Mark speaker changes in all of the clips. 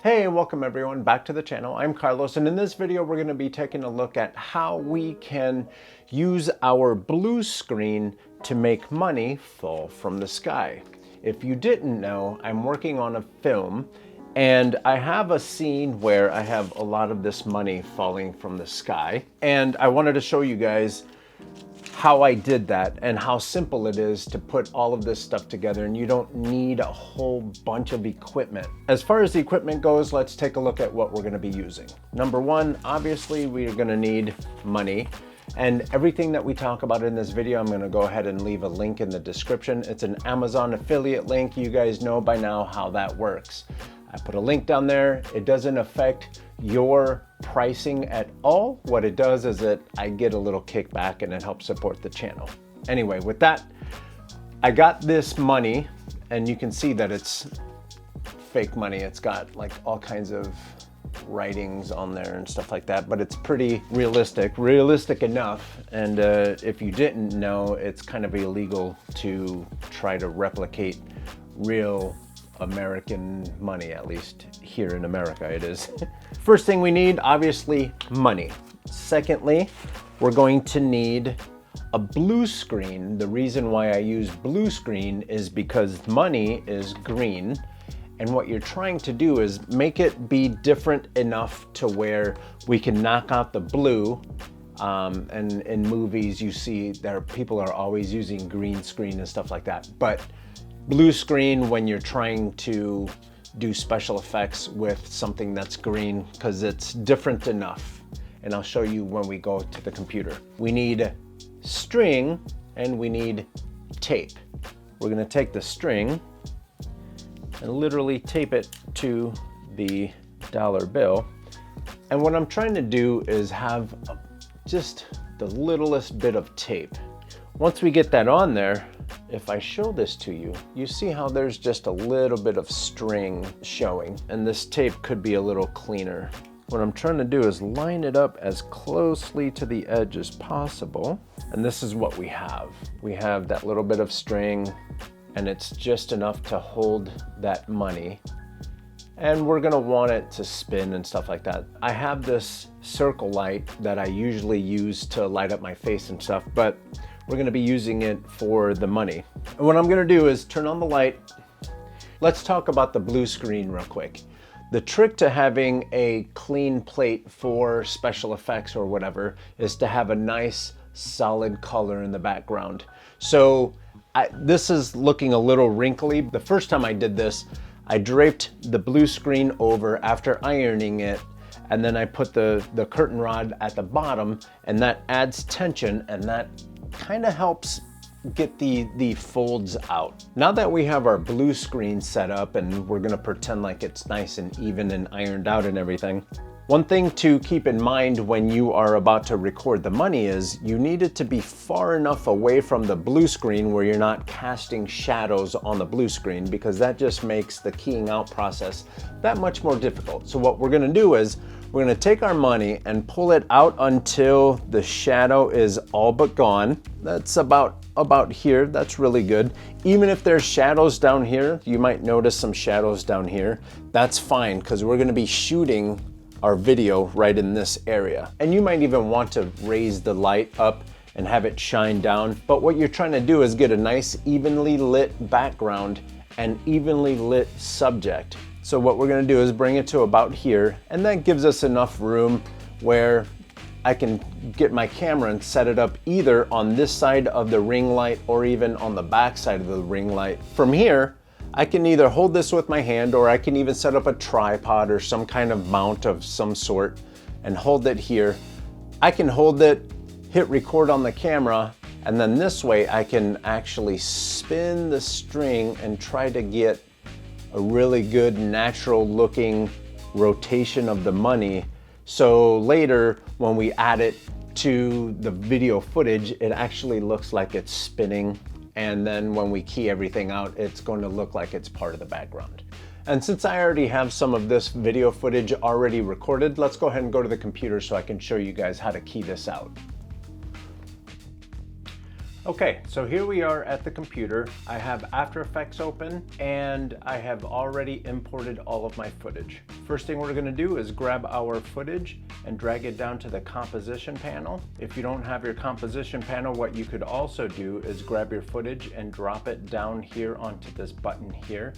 Speaker 1: Hey, welcome everyone back to the channel. I'm Carlos, and in this video we're going to be taking a look at how we can use our blue screen to make money fall from the sky. If you didn't know, I'm working on a film and I have a scene where I have a lot of this money falling from the sky, and I wanted to show you guys how I did that and how simple it is to put all of this stuff together, and you don't need a whole bunch of equipment. As far as the equipment goes, let's take a look at what we're going to be using. Number one, obviously we're going to need money, and everything that we talk about in this video, I'm going to go ahead and leave a link in the description. It's an Amazon affiliate link. You guys know by now how that works. I put a link down there. It doesn't affect your pricing at all. What it does is that I get a little kickback and it helps support the channel. Anyway, with that, I got this money, and you can see that it's fake money. It's got like all kinds of writings on there and stuff like that, but it's pretty realistic enough. And if you didn't know, it's kind of illegal to try to replicate real American money, at least here in America it is. First thing we need, obviously, money. Secondly, we're going to need a blue screen. The reason why I use blue screen is because money is green, and what you're trying to do is make it be different enough to where we can knock out the blue. And in movies you see there people are always using green screen and stuff like that, but blue screen when you're trying to do special effects with something that's green, because it's different enough. And I'll show you when we go to the computer. We need string and we need tape. We're going to take the string and literally tape it to the dollar bill. And what I'm trying to do is have just the littlest bit of tape. Once we get that on there, if I show this to you, you see how there's just a little bit of string showing, and this tape could be a little cleaner. What I'm trying to do is line it up as closely to the edge as possible, and this is what we have. We have that little bit of string, and it's just enough to hold that money, and we're gonna want it to spin and stuff like that. I have this circle light that I usually use to light up my face and stuff, but we're gonna be using it for the money. And what I'm gonna do is turn on the light. Let's talk about the blue screen real quick. The trick to having a clean plate for special effects or whatever is to have a nice solid color in the background. So this is looking a little wrinkly. The first time I did this, I draped the blue screen over after ironing it, and then I put the curtain rod at the bottom, and that adds tension, and that kind of helps get the folds out. Now that we have our blue screen set up and we're gonna pretend like it's nice and even and ironed out and everything, one thing to keep in mind when you are about to record the money is you need it to be far enough away from the blue screen where you're not casting shadows on the blue screen, because that just makes the keying out process that much more difficult. So what we're gonna do is we're gonna take our money and pull it out until the shadow is all but gone. That's about here. That's really good. Even if there's shadows down here, you might notice some shadows down here. That's fine, because we're gonna be shooting our video right in this area. And you might even want to raise the light up and have it shine down. But what you're trying to do is get a nice evenly lit background and evenly lit subject. So what we're gonna do is bring it to about here, and that gives us enough room where I can get my camera and set it up either on this side of the ring light or even on the back side of the ring light. From here, I can either hold this with my hand, or I can even set up a tripod or some kind of mount of some sort and hold it here. I can hold it, hit record on the camera, and then this way I can actually spin the string and try to get a really good natural looking rotation of the money. So later when we add it to the video footage, it actually looks like it's spinning. And then when we key everything out, it's going to look like it's part of the background. And since I already have some of this video footage already recorded, let's go ahead and go to the computer so I can show you guys how to key this out. Okay, so here we are at the computer. I have After Effects open and I have already imported all of my footage. First thing we're gonna do is grab our footage and drag it down to the composition panel. If you don't have your composition panel, what you could also do is grab your footage and drop it down here onto this button here,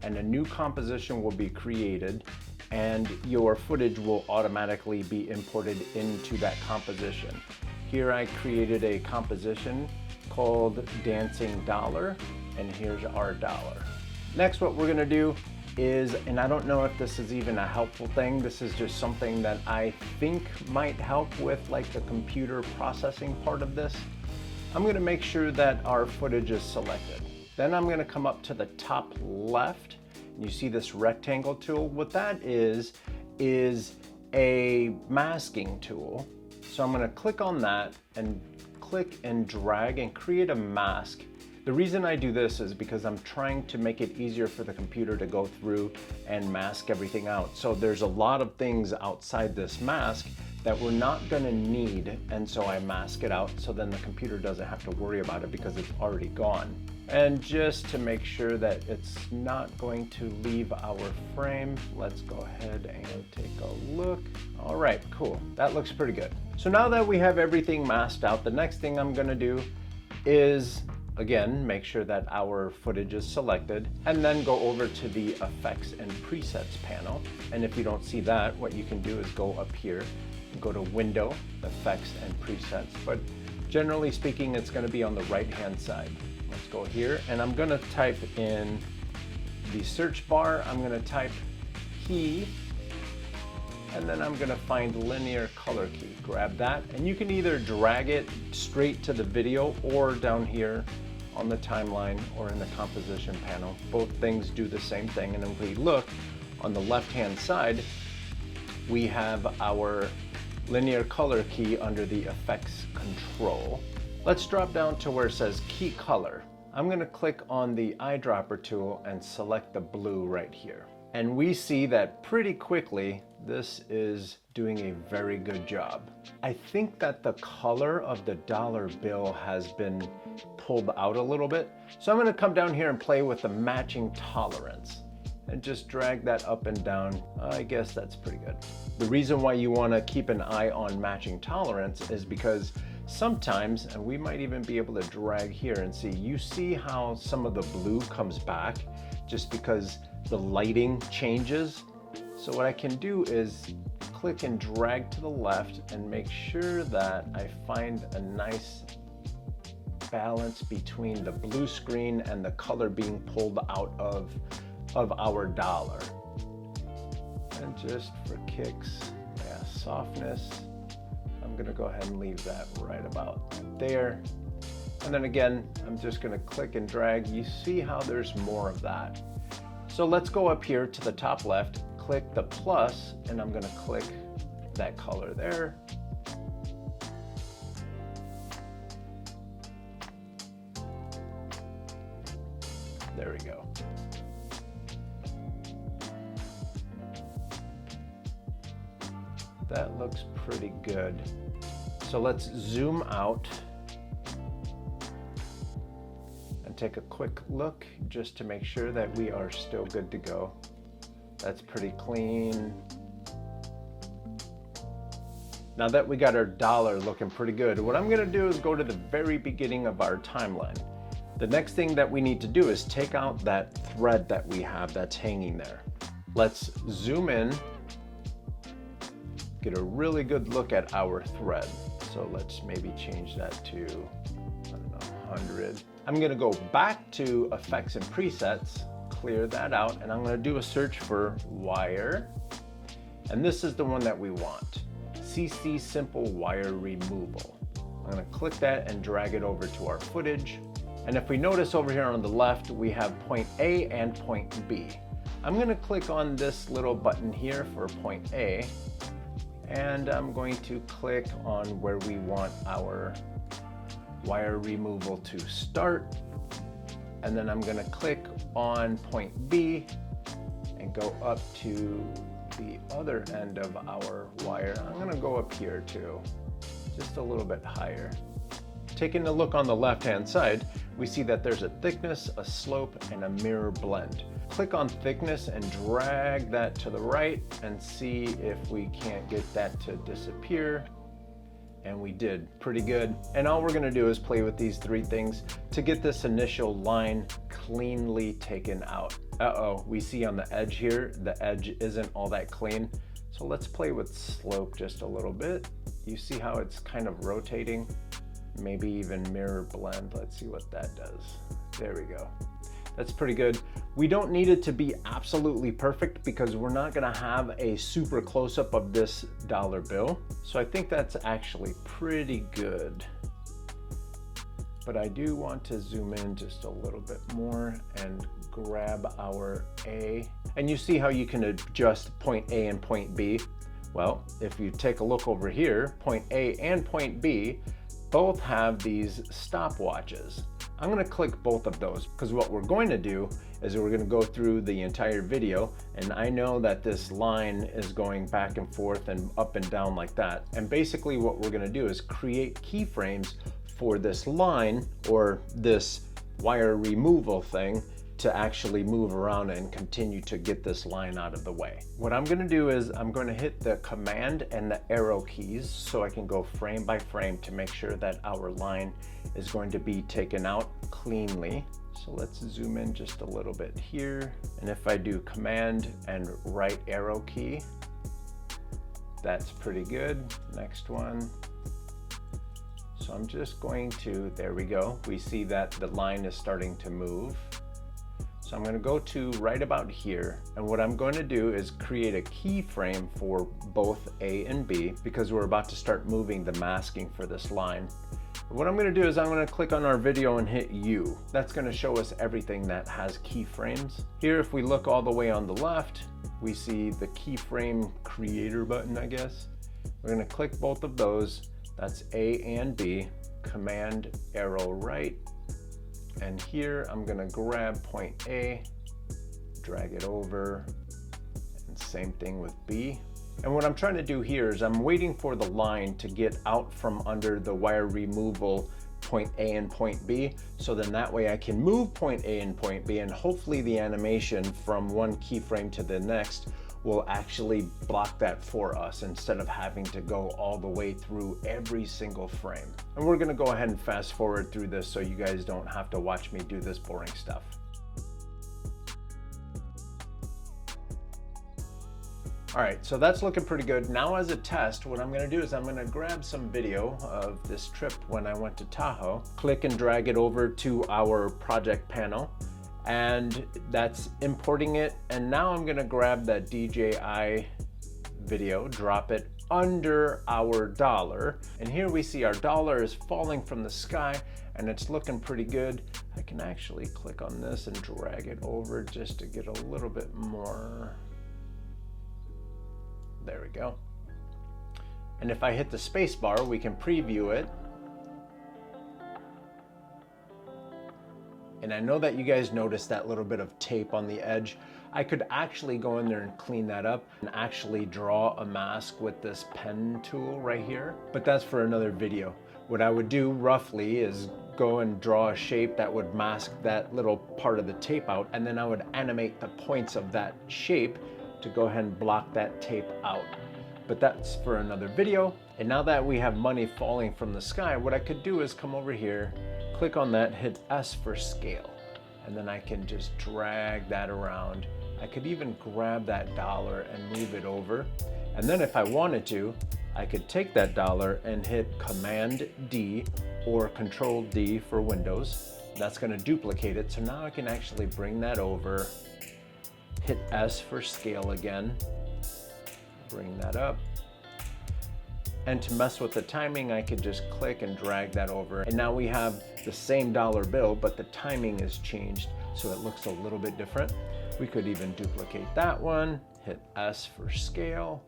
Speaker 1: and a new composition will be created and your footage will automatically be imported into that composition. Here I created a composition called Dancing Dollar, and here's our dollar. Next, what we're gonna do is, and I don't know if this is even a helpful thing, this is just something that I think might help with like the computer processing part of this. I'm gonna make sure that our footage is selected. Then I'm gonna come up to the top left, and you see this rectangle tool. What that is a masking tool. So I'm gonna click on that and click and drag and create a mask. The reason I do this is because I'm trying to make it easier for the computer to go through and mask everything out. So there's a lot of things outside this mask that we're not gonna need, and so I mask it out so then the computer doesn't have to worry about it because it's already gone. And just to make sure that it's not going to leave our frame, let's go ahead and take a look. All right, cool, that looks pretty good. So now that we have everything masked out, the next thing I'm gonna do is, again, make sure that our footage is selected, and then go over to the Effects and Presets panel. And if you don't see that, what you can do is go up here, go to Window, Effects and Presets. But generally speaking, it's gonna be on the right-hand side. Let's go here, and I'm gonna type in the search bar, I'm gonna type key, and then I'm gonna find linear color key. Grab that, and you can either drag it straight to the video or down here on the timeline or in the composition panel. Both things do the same thing, and if we look on the left-hand side, we have our linear color key under the effects control. Let's drop down to where it says key color. I'm gonna click on the eyedropper tool and select the blue right here. And we see that pretty quickly, this is doing a very good job. I think that the color of the dollar bill has been pulled out a little bit. So I'm gonna come down here and play with the matching tolerance and just drag that up and down. I guess that's pretty good. The reason why you wanna keep an eye on matching tolerance is because sometimes, and we might even be able to drag here and see, you see how some of the blue comes back just because the lighting changes. So what I can do is click and drag to the left and make sure that I find a nice balance between the blue screen and the color being pulled out of our dollar. And just for kicks, yeah, softness, I'm gonna go ahead and leave that right about there. And then again, I'm just gonna click and drag. You see how there's more of that. So let's go up here to the top left, click the plus, and I'm gonna click that color there. There we go. That looks pretty good. So let's zoom out and take a quick look just to make sure that we are still good to go. That's pretty clean. Now that we got our dollar looking pretty good, what I'm gonna do is go to the very beginning of our timeline. The next thing that we need to do is take out that thread that we have that's hanging there. Let's zoom in, get a really good look at our thread. So let's maybe change that to, I don't know, 100. I'm gonna go back to Effects and Presets, clear that out, and I'm gonna do a search for wire. And this is the one that we want, CC Simple Wire Removal. I'm gonna click that and drag it over to our footage. And if we notice over here on the left, we have point A and point B. I'm gonna click on this little button here for point A, and I'm going to click on where we want our wire removal to start. And then I'm gonna click on point B and go up to the other end of our wire. I'm gonna go up here too, just a little bit higher, Taking a look on the left-hand side, we see that there's a thickness, a slope, and a mirror blend. Click on thickness and drag that to the right and see if we can't get that to disappear. And we did pretty good. And all we're gonna do is play with these three things to get this initial line cleanly taken out. Uh-oh, we see on the edge here, the edge isn't all that clean. So let's play with slope just a little bit. You see how it's kind of rotating? Maybe even mirror blend. Let's see what that does. There we go. That's pretty good. We don't need it to be absolutely perfect because we're not gonna have a super close-up of this dollar bill. So I think that's actually pretty good. But I do want to zoom in just a little bit more and grab our A. And you see how you can adjust point A and point B? Well, if you take a look over here, point A and point B both have these stopwatches. I'm gonna click both of those because what we're going to do is we're gonna go through the entire video, and I know that this line is going back and forth and up and down like that. And basically what we're gonna do is create keyframes for this line or this wire removal thing to actually move around and continue to get this line out of the way. What I'm gonna do is I'm gonna hit the command and the arrow keys so I can go frame by frame to make sure that our line is going to be taken out cleanly. So let's zoom in just a little bit here. And if I do command and right arrow key, that's pretty good. Next one. So I'm just going to, there we go. We see that the line is starting to move. So I'm gonna go to right about here, and what I'm going to do is create a keyframe for both A and B because we're about to start moving the masking for this line. What I'm gonna do is I'm gonna click on our video and hit U. That's gonna show us everything that has keyframes. Here, if we look all the way on the left, we see the keyframe creator button, I guess. We're gonna click both of those. That's A and B, command arrow right. And here I'm gonna grab point A, drag it over, and same thing with B. And what I'm trying to do here is I'm waiting for the line to get out from under the wire removal point A and point B, so then that way I can move point A and point B, and hopefully the animation from one keyframe to the next will actually block that for us instead of having to go all the way through every single frame. And we're gonna go ahead and fast forward through this so you guys don't have to watch me do this boring stuff. All right, so that's looking pretty good. Now as a test, what I'm gonna do is I'm gonna grab some video of this trip when I went to Tahoe, click and drag it over to our project panel, and that's importing it. And now I'm gonna grab that DJI video, drop it under our dollar. And here we see our dollar is falling from the sky and it's looking pretty good. I can actually click on this and drag it over just to get a little bit more. There we go. And if I hit the space bar, we can preview it. And I know that you guys noticed that little bit of tape on the edge. I could actually go in there and clean that up and actually draw a mask with this pen tool right here, but that's for another video. What I would do roughly is go and draw a shape that would mask that little part of the tape out, and then I would animate the points of that shape to go ahead and block that tape out. But that's for another video. And now that we have money falling from the sky, what I could do is come over here, click on that, hit S for scale, and then I can just drag that around. I could even grab that dollar and move it over. And then if I wanted to, I could take that dollar and hit Command D or Control D for Windows. That's gonna duplicate it. So now I can actually bring that over, hit S for scale again, bring that up. And to mess with the timing, I could just click and drag that over. And now we have the same dollar bill, but the timing is changed, so it looks a little bit different. We could even duplicate that one, hit S for scale,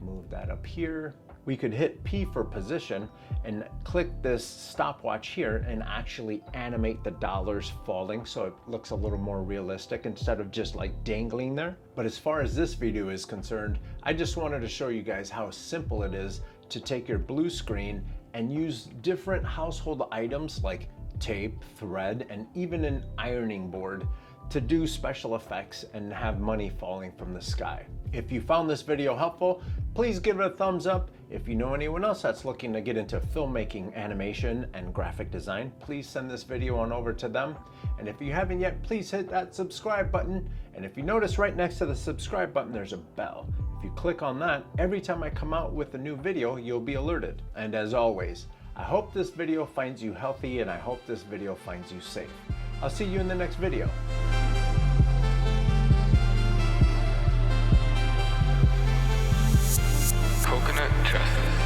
Speaker 1: move that up here. We could hit P for position and click this stopwatch here and actually animate the dollars falling so it looks a little more realistic instead of just like dangling there. But as far as this video is concerned, I just wanted to show you guys how simple it is to take your blue screen and use different household items like tape, thread, and even an ironing board to do special effects and have money falling from the sky. If you found this video helpful, please give it a thumbs up. If you know anyone else that's looking to get into filmmaking, animation, and graphic design, please send this video on over to them. And if you haven't yet, please hit that subscribe button. And if you notice right next to the subscribe button, there's a bell. If you click on that, every time I come out with a new video, you'll be alerted. And as always, I hope this video finds you healthy, and I hope this video finds you safe. I'll see you in the next video.
Speaker 2: Coconut dresses.